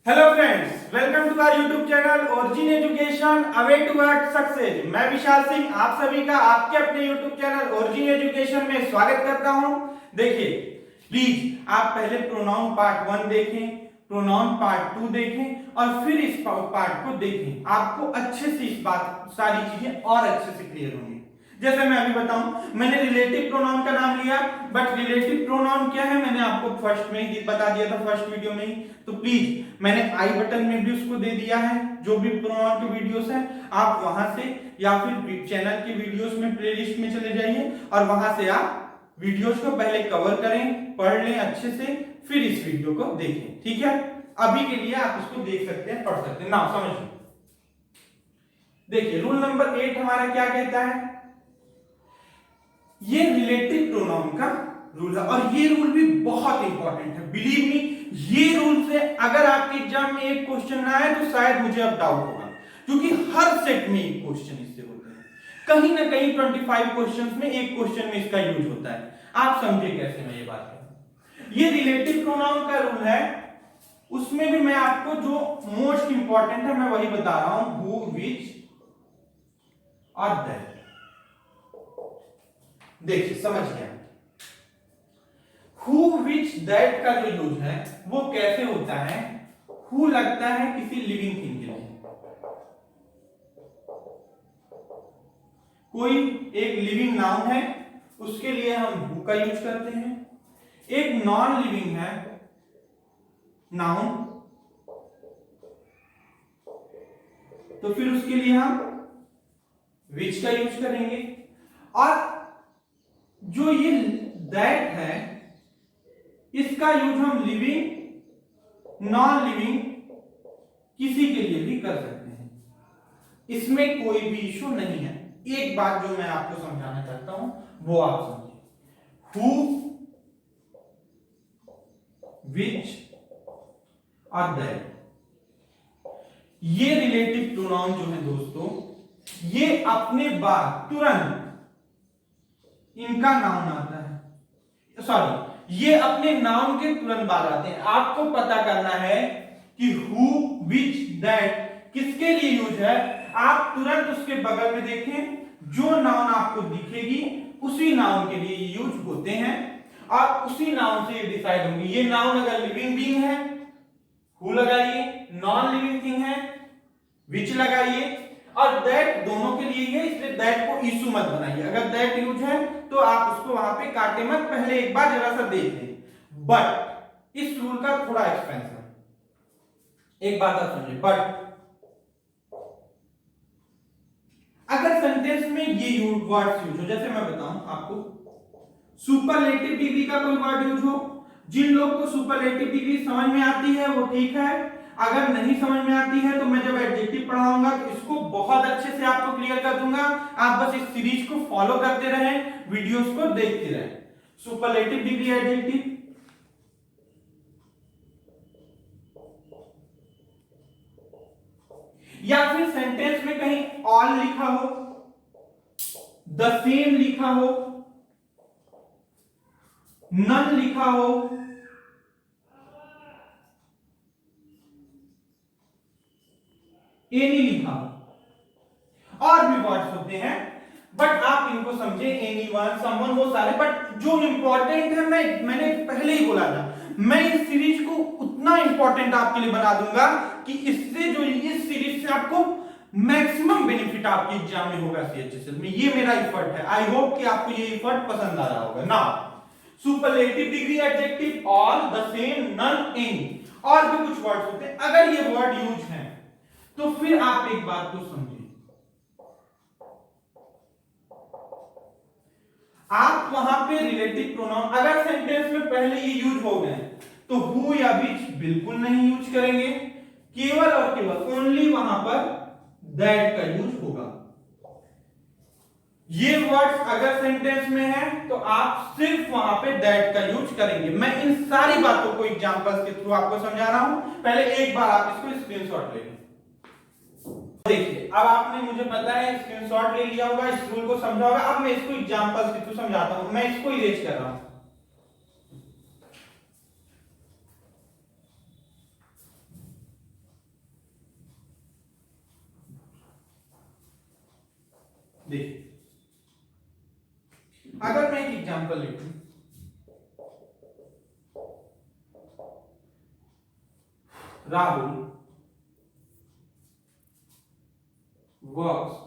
Hello friends, welcome to our YouTube channel origin education away toward success. मैं विशाल सिंह आप सभी का आपके अपने यूट्यूब चैनल ओरिजिन एजुकेशन में स्वागत करता हूं। देखिए, प्लीज आप पहले प्रोनाउन पार्ट 1 देखें, प्रोनाउन पार्ट 2 देखें और फिर इस पार्ट को देखें। आपको अच्छे से इस बात सारी चीजें और अच्छे से क्लियर होंगी। जैसे मैं अभी बताऊं, मैंने रिलेटिव प्रोनाउन का नाम लिया, बट रिलेटिव प्रोनाउन क्या है मैंने आपको फर्स्ट में ही बता दिया था, फर्स्ट वीडियो में ही। तो प्लीज मैंने आई बटन में भी उसको दे दिया है, जो भी प्रोनाउन के वीडियोस हैं आप वहां से या फिर चैनल के वीडियोस में प्लेलिस्ट में चले जाइए और वहां से आप वीडियोस को पहले कवर करें, पढ़ लें अच्छे से, फिर इस वीडियो को देखें। ठीक है, अभी के लिए आप इसको देख सकते हैं, पढ़ सकते हैं ना, समझिए। देखिए, रूल नंबर 8 हमारा क्या कहता है, ये रिलेटिव प्रोनाउन का रूल है और ये रूल भी बहुत इंपॉर्टेंट है। बिलीव मी, ये रूल से अगर आपके एग्जाम में एक क्वेश्चन ना आए तो शायद मुझे अब डाउट होगा, क्योंकि हर सेट में एक क्वेश्चन इससे होता है। कहीं ना कहीं 25 क्वेश्चंस में एक क्वेश्चन में इसका यूज होता है। आप समझे कैसे मैं ये बात कर रहा हूं। ये रिलेटिव प्रोनाउन का रूल है, उसमें भी मैं आपको जो मोस्ट इंपॉर्टेंट है मैं वही बता रहा हूं, हु, विच और दैट। देखिए, समझ गया। हु, विच, दैट का जो यूज है वो कैसे होता है। हु लगता है किसी लिविंग थिंग के लिए, कोई एक लिविंग नाउन है उसके लिए हम हु का यूज करते हैं। एक नॉन लिविंग है नाउन, तो फिर उसके लिए हम विच का यूज करेंगे। और जो ये दैट है इसका यूज हम लिविंग, नॉन लिविंग किसी के लिए भी कर सकते हैं, इसमें कोई भी इशू नहीं है। एक बात जो मैं आपको समझाना चाहता हूं वो आप समझिए, हु, विच और दैट, ये रिलेटिव प्रोनाउन जो है दोस्तों, ये अपने बाद तुरंत इनका नाउन आता है, सॉरी, ये अपने नाउन के तुरंत बाद आते हैं। आपको पता करना है कि हु, विच, दैट किसके लिए यूज है। आप तुरंत उसके बगल में देखें, जो नाउन आपको दिखेगी उसी नाउन के लिए यूज होते हैं और उसी नाउन से ये डिसाइड होंगे। ये नाउन अगर लिविंग बीइंग है हु लगाइए, नॉन लिविंग थिंग है विच लगाइए, और दैट दोनों के लिए है, इसलिए दैट को इशू मत बनाइए। अगर दैट यूज है तो आप उसको वहां पे काटे मत, पहले एक बार जरा सा देख लें। बट इस रूल का थोड़ा एक्सपेंशन, एक बात आप समझिए, बट अगर सेंटेंस में ये वर्ड्स यूज हो, जैसे मैं बताऊं आपको, सुपरलेटिव डिग्री का कोई वर्ड यूज हो, जिन लोग को सुपरलेटिव डिग्री समझ में आती है वो ठीक है, अगर नहीं समझ में आती है तो मैं जब एडजेक्टिव पढ़ाऊंगा तो इसको बहुत अच्छे से आपको क्लियर कर दूंगा। आप बस इस सीरीज को फॉलो करते रहें, वीडियोस को देखते रहें। सुपरलेटिव डिग्री एडजेक्टिव, या फिर सेंटेंस में कहीं ऑल लिखा हो, द सेम लिखा हो, नन लिखा हो, एनी लिखा हो, और भी वर्ड्स होते हैं, बट आप इनको समझे, एनी वन, समवन, वो सारे। बट जो इंपॉर्टेंट है मैंने पहले ही बोला था, मैं इस सीरीज को उतना इंपॉर्टेंट आपके लिए बना दूंगा कि इससे जो इस सीरीज से आपको मैक्सिमम बेनिफिट आपके एग्जाम में होगा सीएचएसएल में। ये मेरा एफर्ट है, आई होप कि आपको ये एफर्ट पसंद आ रहा होगा ना। Superlative degree adjective, all, the same, none, any, और भी कुछ वर्ड्स होते हैं। अगर ये वर्ड यूज है तो फिर आप एक बात को समझिए, आप वहां पे रिलेटिव प्रोनाउन अगर सेंटेंस में पहले ये यूज हो गए तो हु या विच बिल्कुल नहीं यूज करेंगे, केवल और केवल ओनली वहां पर दैट का यूज होगा। ये वर्ड्स अगर सेंटेंस में है तो आप सिर्फ वहां पे दैट का यूज करेंगे। मैं इन सारी बातों को एग्जांपल्स के थ्रू आपको समझा रहा हूं, पहले एक बार आप इसको स्क्रीनशॉट ले लें। देखिए, अब आपने मुझे पता है स्क्रीनशॉट ले लिया होगा, इस रूल को समझा होगा। अब मैं इसको एग्जांपल्स के थ्रू समझाता हूं, मैं इसको इरेज कर रहा हूं। देखिए अगर मैं एक एग्जांपल लिखूं, राहुल वर्क्स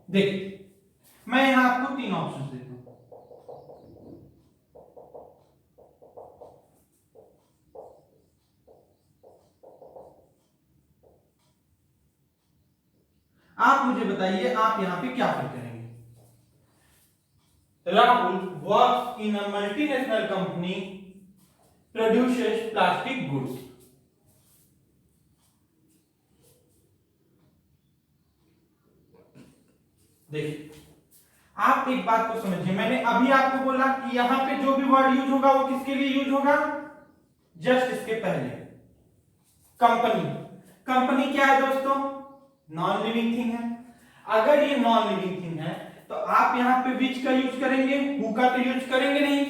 देखिए मैं यहां आपको तीन ऑप्शन देता हूं। आप मुझे बताइए आप यहां पे क्या फिल करेंगे। Rahul works in a multinational company produces plastic goods. देखिए आप एक बात को समझिए, मैंने अभी आपको बोला कि यहां पे जो भी वर्ड यूज होगा वो किसके लिए यूज होगा, जस्ट इसके पहले कंपनी। कंपनी क्या है दोस्तों, नॉन लिविंग थिंग है। अगर ये नॉन लिविंग थिंग है तो आप यहां पे विच का यूज करेंगे, हु का तो यूज करेंगे नहीं।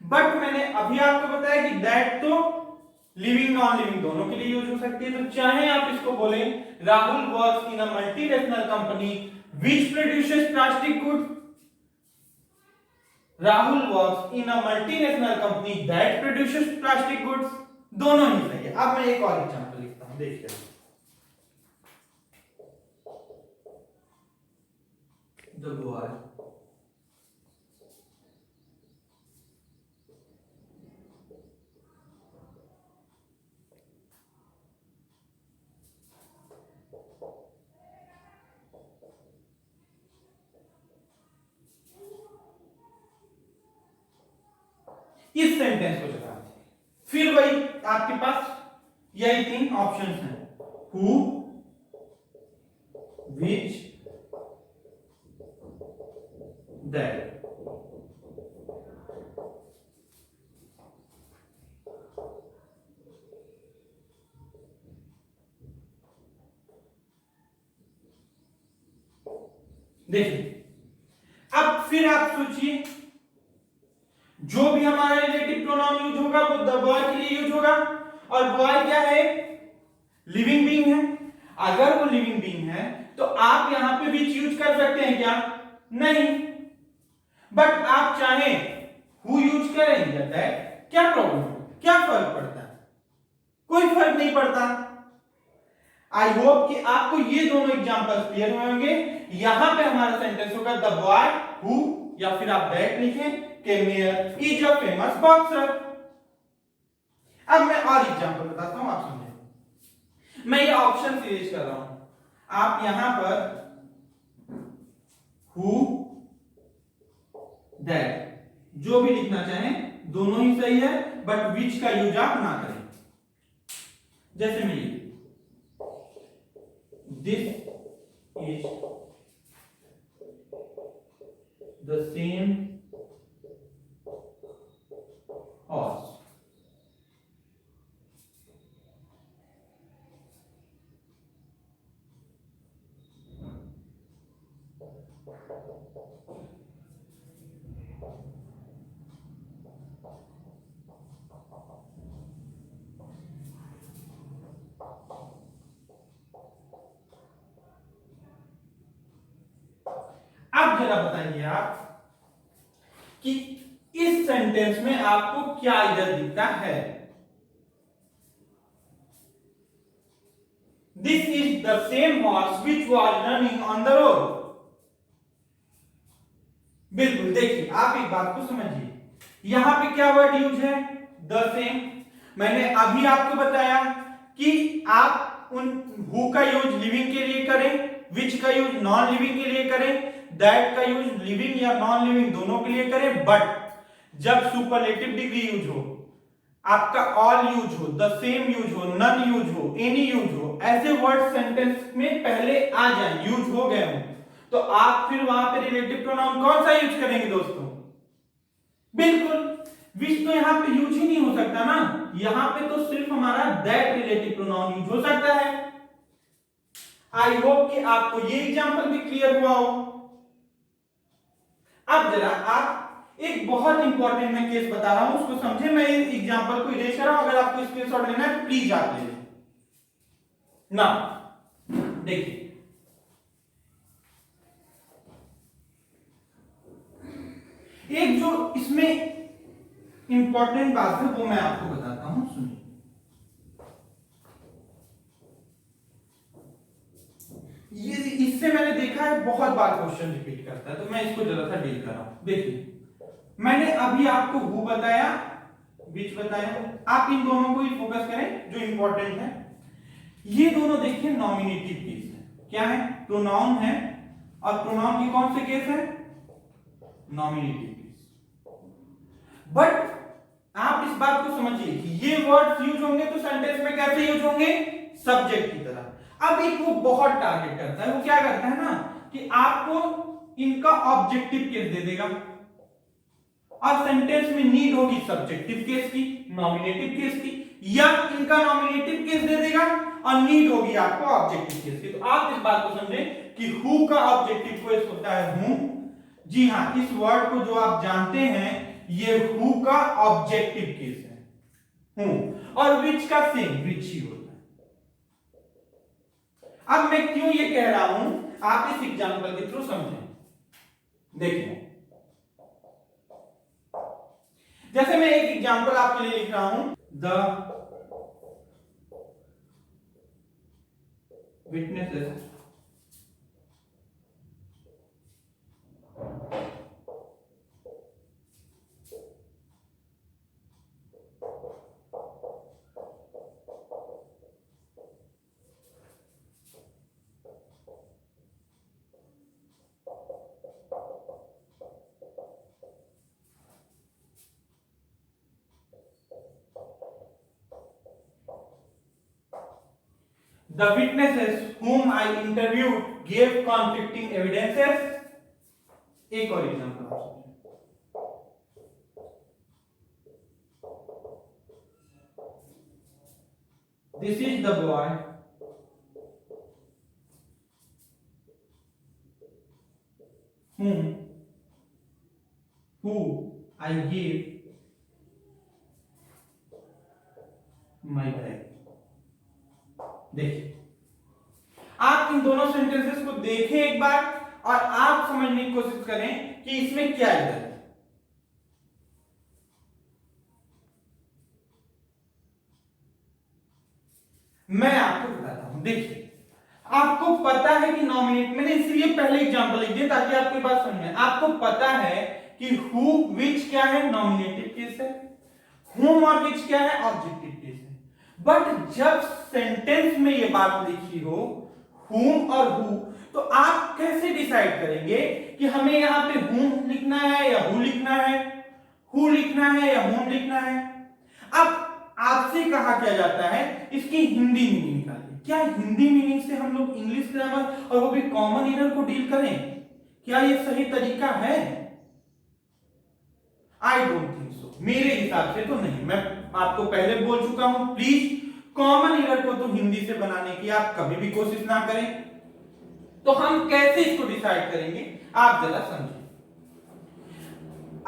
बट मैंने अभी आपको बताया कि दैट तो लिविंग नॉन लिविंग दोनों के लिए यूज हो सकती है। तो चाहे आप इसको बोले Rahul works in a multinational company which produces plastic goods, Rahul works in a multinational company that produces plastic goods, दोनों ही सही है। अब मैं एक और एग्जांपल लिखता हूं, देखिए the boy इस सेंटेंस को चला दीजिए। फिर वही आपके पास यही तीन ऑप्शंस हैं, हु, विच, दैट। देखिए अब फिर आप सोचिए, जो भी हमारा रिलेटिव प्रोनाउन यूज होगा वो द बॉय के लिए यूज होगा, और बॉय क्या है, लिविंग बीइंग है। अगर वो लिविंग बीइंग है तो आप यहां पे विच यूज कर सकते हैं क्या, नहीं। बट आप चाहे हु यूज करें या दैट, क्या प्रॉब्लम है, क्या फर्क पड़ता है, कोई फर्क नहीं पड़ता। आई होप कि आपको ये दोनों एग्जांपल्स क्लियर हुए होंगे। यहां पे हमारा सेंटेंस होगा द बॉय हु, या फिर आप दैट लिखें, केमियर इज अ फेमस बॉक्सर। अब मैं और एग्जांपल बताता हूं, आप समझे। मैं ये ऑप्शन यूज कर रहा हूं, आप यहां पर हु, दैट जो भी लिखना चाहें दोनों ही सही है, बट विच का यूज आप ना करें। जैसे मैं ये this is the same horse। अब जरा बताइए आप कि इस सेंटेंस में आपको क्या इधर दिखता है। This is the same horse which was running on the road. बिल्कुल, देखिए आप एक बात को समझिए, यहां पे क्या वर्ड यूज है, द सेम। मैंने अभी आपको बताया कि आप उन हु का यूज लिविंग के लिए करें, विच का यूज नॉन लिविंग के लिए करें, दैट का यूज लिविंग या नॉन लिविंग दोनों के लिए करें। बट जब सुपरलेटिव डिग्री यूज हो, आपका ऑल यूज हो, द सेम यूज हो, नन यूज हो, एनी यूज हो, ऐसे वर्ड सेंटेंस में पहले आ जाए, यूज हो गए हो, तो आप फिर वहां पे रिलेटिव प्रोनाउन कौन सा यूज करेंगे दोस्तों, बिल्कुल, विच तो यहाँ पे यूज ही नहीं हो सकता ना, यहाँ पे तो सिर्फ हमारा दैट रिलेटिव प्रोनाउन यूज हो सकता है। आई होप कि आपको ये एग्जांपल भी क्लियर हुआ हो। अब जरा आप एक बहुत इंपॉर्टेंट मैं केस बता रहा हूं, उसको समझे। मैं इस एग्जांपल को इरेज कर रहा हूं, अगर आपको स्क्रीनशॉट लेना है तो प्लीज आप ले लें ना। देखिए, एक जो इसमें इंपॉर्टेंट बात है वो मैं आपको बताता हूं, सुनिए। ये इससे मैंने देखा है बहुत बार क्वेश्चन रिपीट करता है, तो मैं इसको जरा सा डील कर रहा हूं। देखिए, मैंने अभी आपको हु बताया, विच बताया, आप इन दोनों को ही फोकस करें जो इंपॉर्टेंट है। ये दोनों देखिए नॉमिनेटिव केस है। क्या है? प्रोनाउन है, और प्रोनाउन के कौन से केस है? Nominative case. बट आप इस बात को समझिए कि ये वर्ड्स यूज होंगे तो सेंटेंस में कैसे यूज होंगे? सब्जेक्ट की तरह। अब एक वो बहुत टारगेट करता है, वो क्या करता है ना कि आपको इनका ऑब्जेक्टिव केस दे देगा, और सेंटेंस में नीड होगी सब्जेक्टिव केस की, नॉमिनेटिव केस की, या इनका नॉमिनेटिव केस दे देगा और नीड होगी आपको ऑब्जेक्टिव केस की। तो आप इस बात को समझें कि हु का ऑब्जेक्टिव केस होता है हूं। जी हां, इस वर्ड को जो आप जानते हैं ये हु का ऑब्जेक्टिव केस है, हूं। और विच का सेम, विच ही होता है। अब मैं क्यों ये कह रहा हूं, आप इस एग्जांपल के थ्रू समझें। देखिए, जैसे मैं एक एग्जांपल आपके लिए लिख रहा हूं, the witnesses The witnesses whom I interviewed gave conflicting evidences. एक और एग्जांपल आप समझिए। This is the boy who I gave my bag. देखिए, आप इन दोनों सेंटेंसेस को देखें एक बार और आप समझने की कोशिश करें कि इसमें क्या है। मैं आपको बताता हूं। देखिए, आपको पता है कि नॉमिनेट, मैंने इसलिए पहले एग्जांपल लिख दिया ताकि आपकी बात समझ में। आपको पता है कि हु विच क्या है? नॉमिनेटिव केस है। whom और which क्या है? ऑब्जेक्टिव केस है। बट जब सेंटेंस में ये बात लिखी हो whom और who, तो आप कैसे डिसाइड करेंगे कि हमें यहां पे whom लिखना है या who लिखना है, who लिखना है या whom लिखना है? अब आपसे कहा क्या जाता है इसकी हिंदी मीनिंग निकालिए। क्या हिंदी मीनिंग से हम लोग इंग्लिश ग्रामर और वो भी कॉमन एरर को डील करें? क्या ये सही तरीका है? I don't think so. मेरे हिसाब से तो नहीं। मैं आपको पहले बोल चुका हूं, प्लीज कॉमन एरर को तो हिंदी से बनाने की आप कभी भी कोशिश ना करें। तो हम कैसे इसको डिसाइड करेंगे, आप जरा समझिए।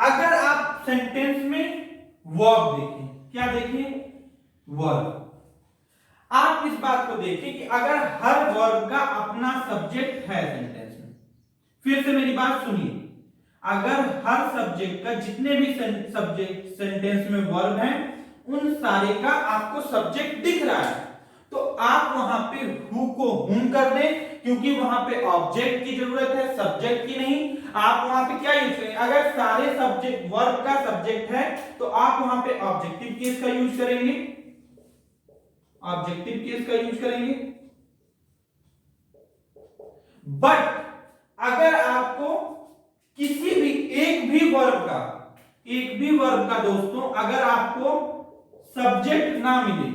अगर आप सेंटेंस में वर्ब देखें, क्या देखें? वर्ब। आप इस बात को देखें कि अगर हर वर्ब का अपना सब्जेक्ट है सेंटेंस में, फिर से मेरी बात सुनिए, अगर हर सब्जेक्ट का, जितने भी सब्जेक्ट सेंटेंस में वर्ब हैं, उन सारे का आपको सब्जेक्ट दिख रहा है, तो आप वहां पे हु को हुम कर दें, क्योंकि वहां पे ऑब्जेक्ट की जरूरत है, सब्जेक्ट की नहीं। आप वहां पे क्या यूज करेंगे? अगर सारे सब्जेक्ट वर्ब का सब्जेक्ट है तो आप वहां पे ऑब्जेक्टिव केस का यूज करेंगे, ऑब्जेक्टिव केस का यूज करेंगे। बट अगर आपको किसी भी एक भी वर्ब का दोस्तों अगर आपको सब्जेक्ट ना मिले,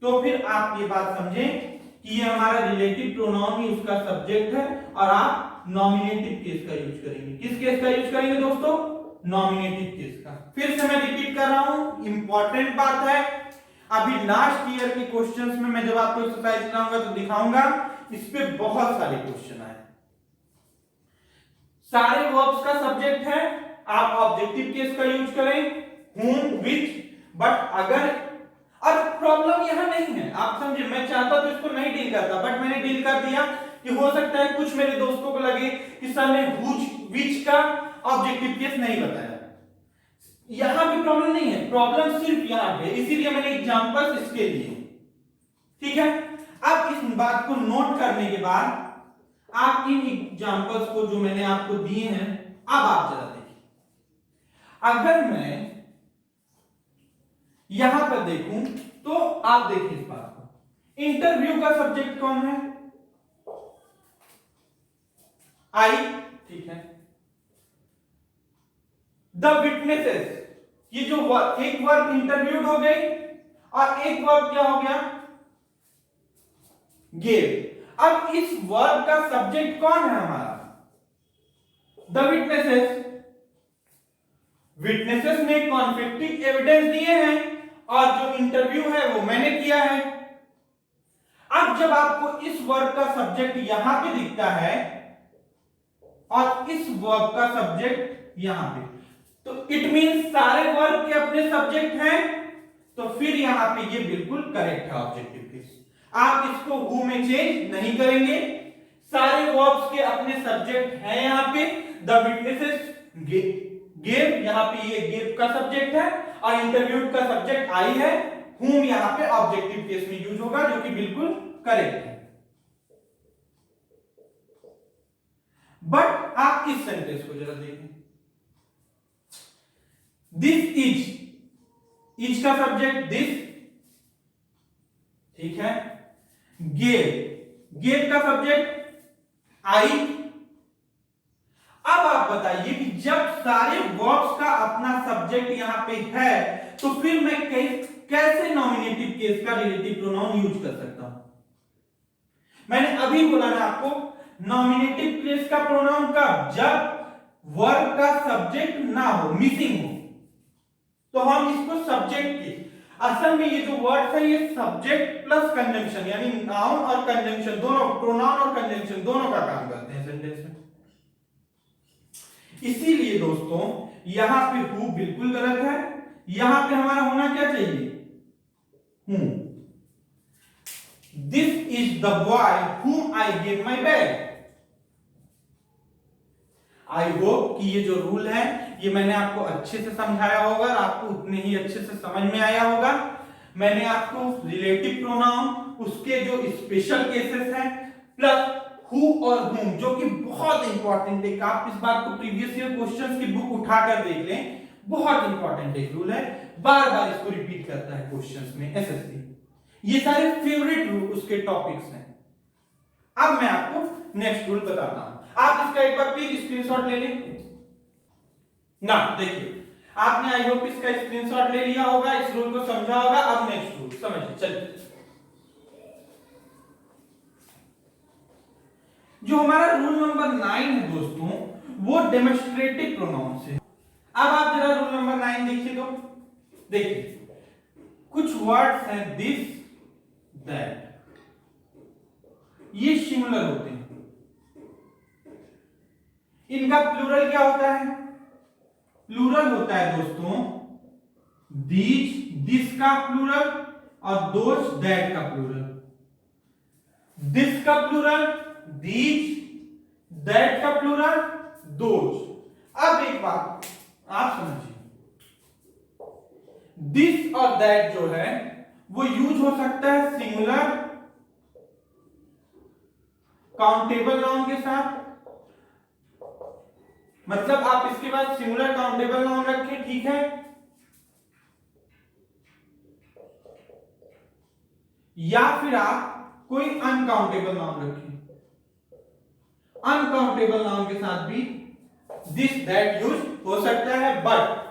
तो फिर आप ये बात समझें कि ये हमारा रिलेटिव प्रोनाउन ही उसका सब्जेक्ट है, और आप नॉमिनेटिव केस का यूज करेंगे। किस केस का यूज करेंगे दोस्तों? नॉमिनेटिव केस का। फिर से मैं रिपीट कर रहा हूं, इंपॉर्टेंट बात है, अभी लास्ट ईयर के क्वेश्चंस में मैं जब आपको एक्सरसाइज कराऊंगा तो दिखाऊंगा, इस पे बहुत सारे क्वेश्चन आए। सारे वर्ब्स का सब्जेक्ट है, आप ऑब्जेक्टिव केस का यूज करें, whom, which, बट अगर, अब प्रॉब्लम यहां नहीं है, आप समझे, मैं चाहता तो इसको नहीं डील करता, बट मैंने डील कर दिया कि हो सकता है कुछ मेरे दोस्तों को लगे कि सर ने which का ऑब्जेक्टिव केस नहीं बताया। यहां भी प्रॉब्लम नहीं है, प्रॉब्लम सिर्फ यहां पे, इसीलिए मैंने एग्जांपल्स इसके लिए, ठीक है। अब इस बात को नोट करने के बाद आप इन एग्जांपल्स को जो मैंने आपको दिए हैं, अब आप जरा देखिए, अगर मैं यहां पर देखूं तो आप देखिए इस बात को, इंटरव्यू का सब्जेक्ट कौन है? आई, ठीक है। द विटनेसेस, ये जो एक वर्ब इंटरव्यूड हो गई और एक वर्ब क्या हो गया? गेव। अब इस वर्ब का सब्जेक्ट कौन है हमारा? The witnesses. विटनेसेस ने कॉन्फ्लिक्टिंग एविडेंस दिए हैं और जो इंटरव्यू है वो मैंने किया है। अब जब आपको इस वर्ब का सब्जेक्ट यहां पे दिखता है और इस वर्ब का सब्जेक्ट यहां पे, तो इट मींस सारे वर्ब के अपने सब्जेक्ट हैं, तो फिर यहां पे ये बिल्कुल करेक्ट है ऑब्जेक्टिव केस। आप इसको हु में चेंज नहीं करेंगे, सारे वर्ब्स के अपने सब्जेक्ट हैं यहां पे। द विटनेसेस गेव, यहां पे ये गेव का सब्जेक्ट है और इंटरव्यूड का सब्जेक्ट आई है, whom यहां पे ऑब्जेक्टिव केस में यूज होगा, जो कि बिल्कुल करेक्ट है। बट आप इस सेंटेंस को जरा देखें, दिस इज का सब्जेक्ट दिस, ठीक है। गेव का सब्जेक्ट आई। अब आप बताइए कि जब सारे वर्ब्स का अपना सब्जेक्ट यहां पे है, तो फिर मैं कैसे नॉमिनेटिव केस का रिलेटिव प्रोनाउन यूज कर सकता हूं? मैंने अभी बोला ना आपको, नॉमिनेटिव केस का प्रोनाउन कब? जब वर्ब का सब्जेक्ट ना हो, मिसिंग हो, तो हम इसको सब्जेक्ट के, असल में ये जो वर्ड है ये सब्जेक्ट प्लस कंजंक्शन, यानी नाउन और कंजंक्शन दोनों, प्रोनाउन और कंजंक्शन दोनों का काम करते हैं सेंटेंस में। इसीलिए दोस्तों यहां पे हु बिल्कुल गलत है, यहां पे हमारा होना क्या चाहिए? हूं। This is the boy whom I gave my bag। I hope कि ये जो रूल है ये मैंने आपको अच्छे से समझाया होगा और आपको उतने ही अच्छे से समझ में आया होगा। मैंने आपको रिलेटिव प्रोनाउन, उसके जो स्पेशल केसेस हैं, प्लस हु और whom, जो कि बहुत इंपॉर्टेंट है। आप इस बात को प्रीवियस ईयर क्वेश्चंस की बुक उठाकर देख लें, बहुत इंपॉर्टेंट एक रूल है, बार बार इसको रिपीट करता है क्वेश्चंस में एसएससी। ये सारे फेवरेट रूल उसके टॉपिक्स हैं। अब मैं आपको नेक्स्ट रूल बताता हूं, आप इसका एक बार प्लीज स्क्रीनशॉट ले लें ना। देखिए आपने आई होप इसका स्क्रीनशॉट ले लिया होगा, इस रूल को समझा होगा। अब नेक्स्ट रूल समझिए, चलिए। जो हमारा रूल नंबर 9 है दोस्तों, वो डेमोन्स्ट्रेटिव प्रोनाउन से। अब आप जरा रूल नंबर 9 देखिए, तो देखिए कुछ वर्ड्स हैं दिस, दैट, ये सिमिलर होते हैं। इनका प्लूरल क्या होता है? प्लूरल होता है दोस्तों दीज, दिस का प्लूरल, और दोज, दैट का प्लूरल। दिस का प्लूरल दीज, दैट का प्लूरल दोज। अब एक बात आप समझिए, दिस और दैट जो है वो यूज हो सकता है सिंगुलर काउंटेबल नाउन के साथ, मतलब आप इसके बाद सिंगुलर काउंटेबल नाउन रखें, ठीक है, या फिर आप कोई अनकाउंटेबल नाउन रखें। अनकाउंटेबल नाउन के साथ भी दिस दैट यूज हो सकता है, बट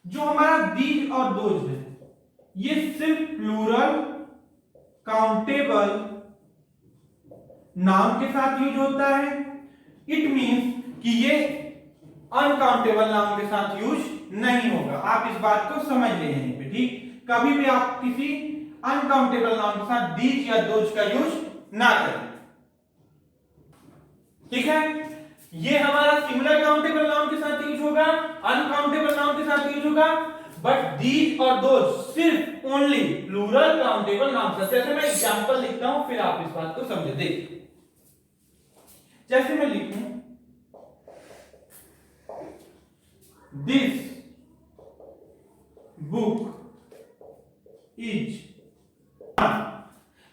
जो हमारा दीज और दोज है ये सिर्फ प्लूरल काउंटेबल नाउन के साथ यूज होता है। इट मींस कि ये अनकाउंटेबल नाउन के साथ यूज नहीं होगा। आप इस बात को समझ लें यहीं पे, ठीक। कभी भी आप किसी अनकाउंटेबल नाउन के साथ दीज या दोज का यूज ना करें, ठीक है। ये हमारा सिंगुलर काउंटेबल नाउन के साथ यूज होगा, अनकाउंटेबल नाउन के साथ यूज होगा, बट दीज और दोज सिर्फ ओनली प्लूरल काउंटेबल नाउन से। जैसे मैं एग्जांपल लिखता हूं, फिर आप इस बात को समझे। देखिए, जैसे मैं लिखूं this book is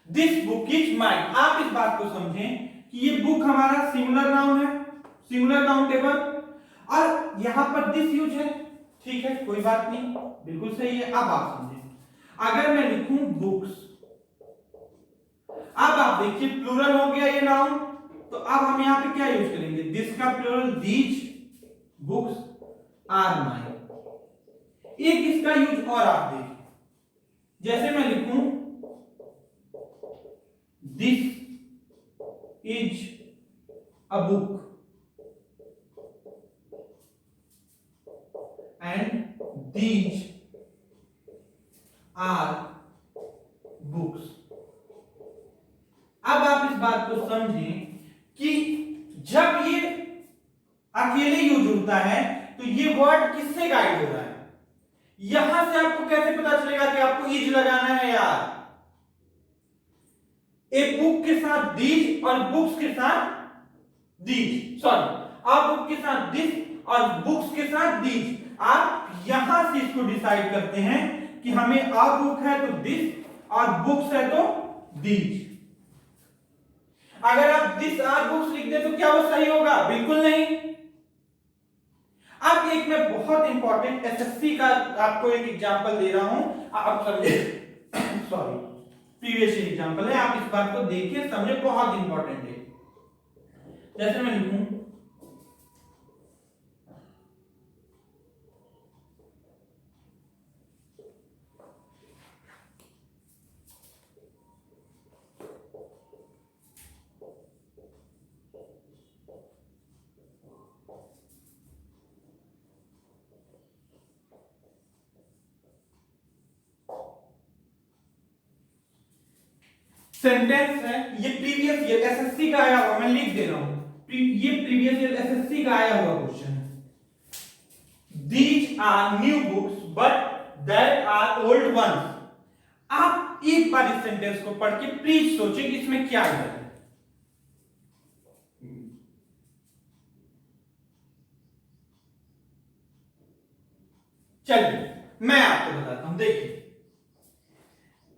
this book is mine. आप इस बात को समझें कि ये बुक हमारा सिंगुलर नाउन है, सिंगुलर काउंटेबल, और यहां पर दिस यूज है, ठीक है, कोई बात नहीं, बिल्कुल सही है। अब आप समझें, अगर मैं लिखूं बुक्स, अब आप देखिए प्लूरल हो गया ये नाउन, तो अब हम यहां पे क्या यूज करेंगे, दिस का plural these books are mine. एक इसका यूज और आप देखिए, जैसे मैं लिखूं this is a book and these are books. अब आप इस बात को समझें कि जब ये अकेले यूज होता है तो ये वर्ड किससे गाइड हो रहा है। यहां से आपको कैसे पता चलेगा कि आपको इज लगाना है यार। एक बुक के साथ दीज और बुक्स के साथ दीज, सॉरी, आ बुक के साथ दिस और बुक्स के साथ दीज। आप यहां से इसको डिसाइड करते हैं कि हमें आ बुक है तो दिस और बुक्स है तो दीज। अगर आप दिस आर बुक्स लिख दे तो क्या वो सही होगा? बिल्कुल नहीं। अब एक मैं बहुत इंपॉर्टेंट एसएससी का आपको एक एग्जांपल दे रहा हूं, आप समझे, सॉरी, प्रीवियस एग्जांपल है, आप इस बात को देखिए समझे, बहुत इंपॉर्टेंट है। जैसे मैं लिखूं सेंटेंस है, ये प्रीवियस ईयर एसएससी का आया हुआ, मैं लिख दे रहा हूं, ये प्रीवियस ईयर एसएससी का आया हुआ क्वेश्चन है। These are new books but that are old ones. आप एक बार इस सेंटेंस को पढ़ के प्लीज सोचें कि इसमें क्या है। चलिए मैं आपको बताता हूं, देखिए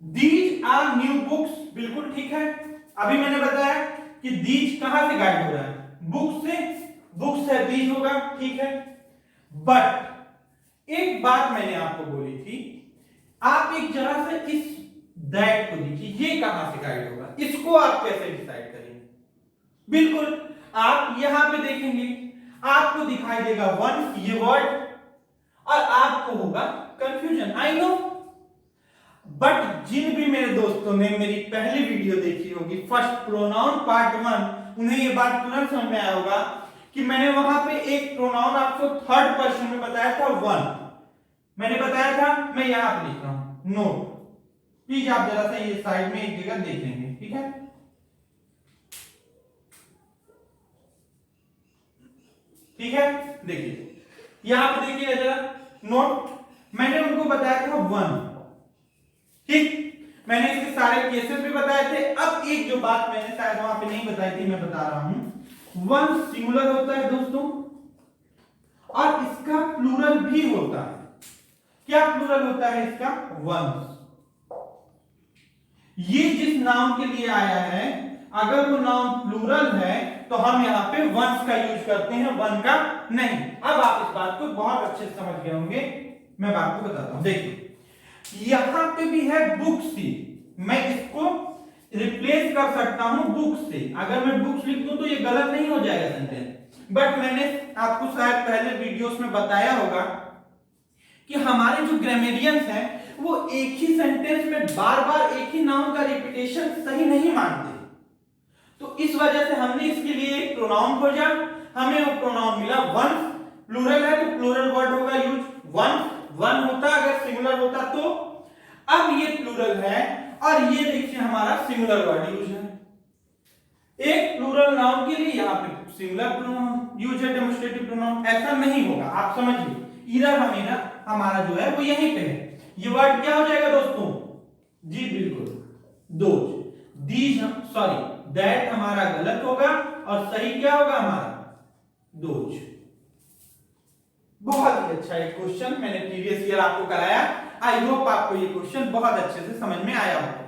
दीज आर न्यू बुक्स, बिल्कुल ठीक है। अभी मैंने बताया कि दीज कहां से गाइड हो रहा है, बुक से, बुक्स है दीज होगा, ठीक है। बट एक बात मैंने आपको बोली थी, आप एक जरा से इस दैट को देखिए, ये कहां से गाइड होगा, इसको आप कैसे डिसाइड करेंगे। बिल्कुल आप यहां पे देखेंगे, आपको दिखाई देगा वन ये वर्ड और आपको होगा कंफ्यूजन, आई नो। बट जिन भी मेरे दोस्तों ने मेरी पहली वीडियो देखी होगी फर्स्ट प्रोनाउन पार्ट 1, उन्हें ये बात तुरंत समझ में आया होगा कि मैंने वहां पे एक प्रोनाउन आपको थर्ड पर्सन में बताया था, वन मैंने बताया था, मैं यहां पे लिख रहा हूं नोट। प्लीज आप जरा सा ये साइड में एक जगह देख लेंगे, ठीक है। ठीक है, देखिए यहां पे देखिए जरा नोट, मैंने उनको बताया था वन, ठीक, मैंने इसके सारे केसेस भी बताए थे। अब एक जो बात मैंने शायद वहां पे नहीं बताई थी, मैं बता रहा हूं, वन सिंगुलर होता है दोस्तों और इसका प्लूरल भी होता है। क्या प्लूरल होता है इसका? वंस। ये जिस नाउन के लिए आया है, अगर वो नाउन प्लूरल है तो हम यहां पे वंस का यूज करते हैं, वन का नहीं। अब आप इस बात को बहुत अच्छे से समझ गए होंगे, मैं बात को बताता हूं। देखिए यहां पे भी है बुक्स ही, मैं इसको रिप्लेस कर सकता हूं बुक्स से। अगर मैं बुक्स लिख दूं तो ये गलत नहीं हो जाएगा सेंटेंस। बट मैंने आपको शायद पहले वीडियोस में बताया होगा कि हमारे जो ग्रामेरियंस हैं वो एक ही सेंटेंस में बार बार एक ही नाउन का रिपीटेशन सही नहीं मानते। तो इस वजह से हमने इसके लिए एक प्रोनाउन खोजा, हमें वो प्रोनाउन मिला वंस, प्लूरल है तो प्लूरल वर्ड होगा यूज, वन वन होता अगर सिंगुलर होता तो। अब ये प्लूरल है और ये देखिए हमारा सिंगुलर वर्ड यूज है। एक प्लूरल नाउन के लिए यहाँ पे सिंगुलर प्रोनाउन यूज है, डेमोस्ट्रेटिव प्रोनाउन, ऐसा नहीं होगा, आप समझिए। इधर हमारा जो है वो यहीं पे है। ये वर्ड क्या हो जाएगा दोस्तों? जी बिल्कुल, दोज। दीज सॉरी दैट हमारा गलत होगा और सही क्या होगा हमारा? दोज। बहुत ही अच्छा एक क्वेश्चन मैंने प्रीवियस ईयर आपको कराया। आई होप आपको ये क्वेश्चन बहुत अच्छे से समझ में आया होगा।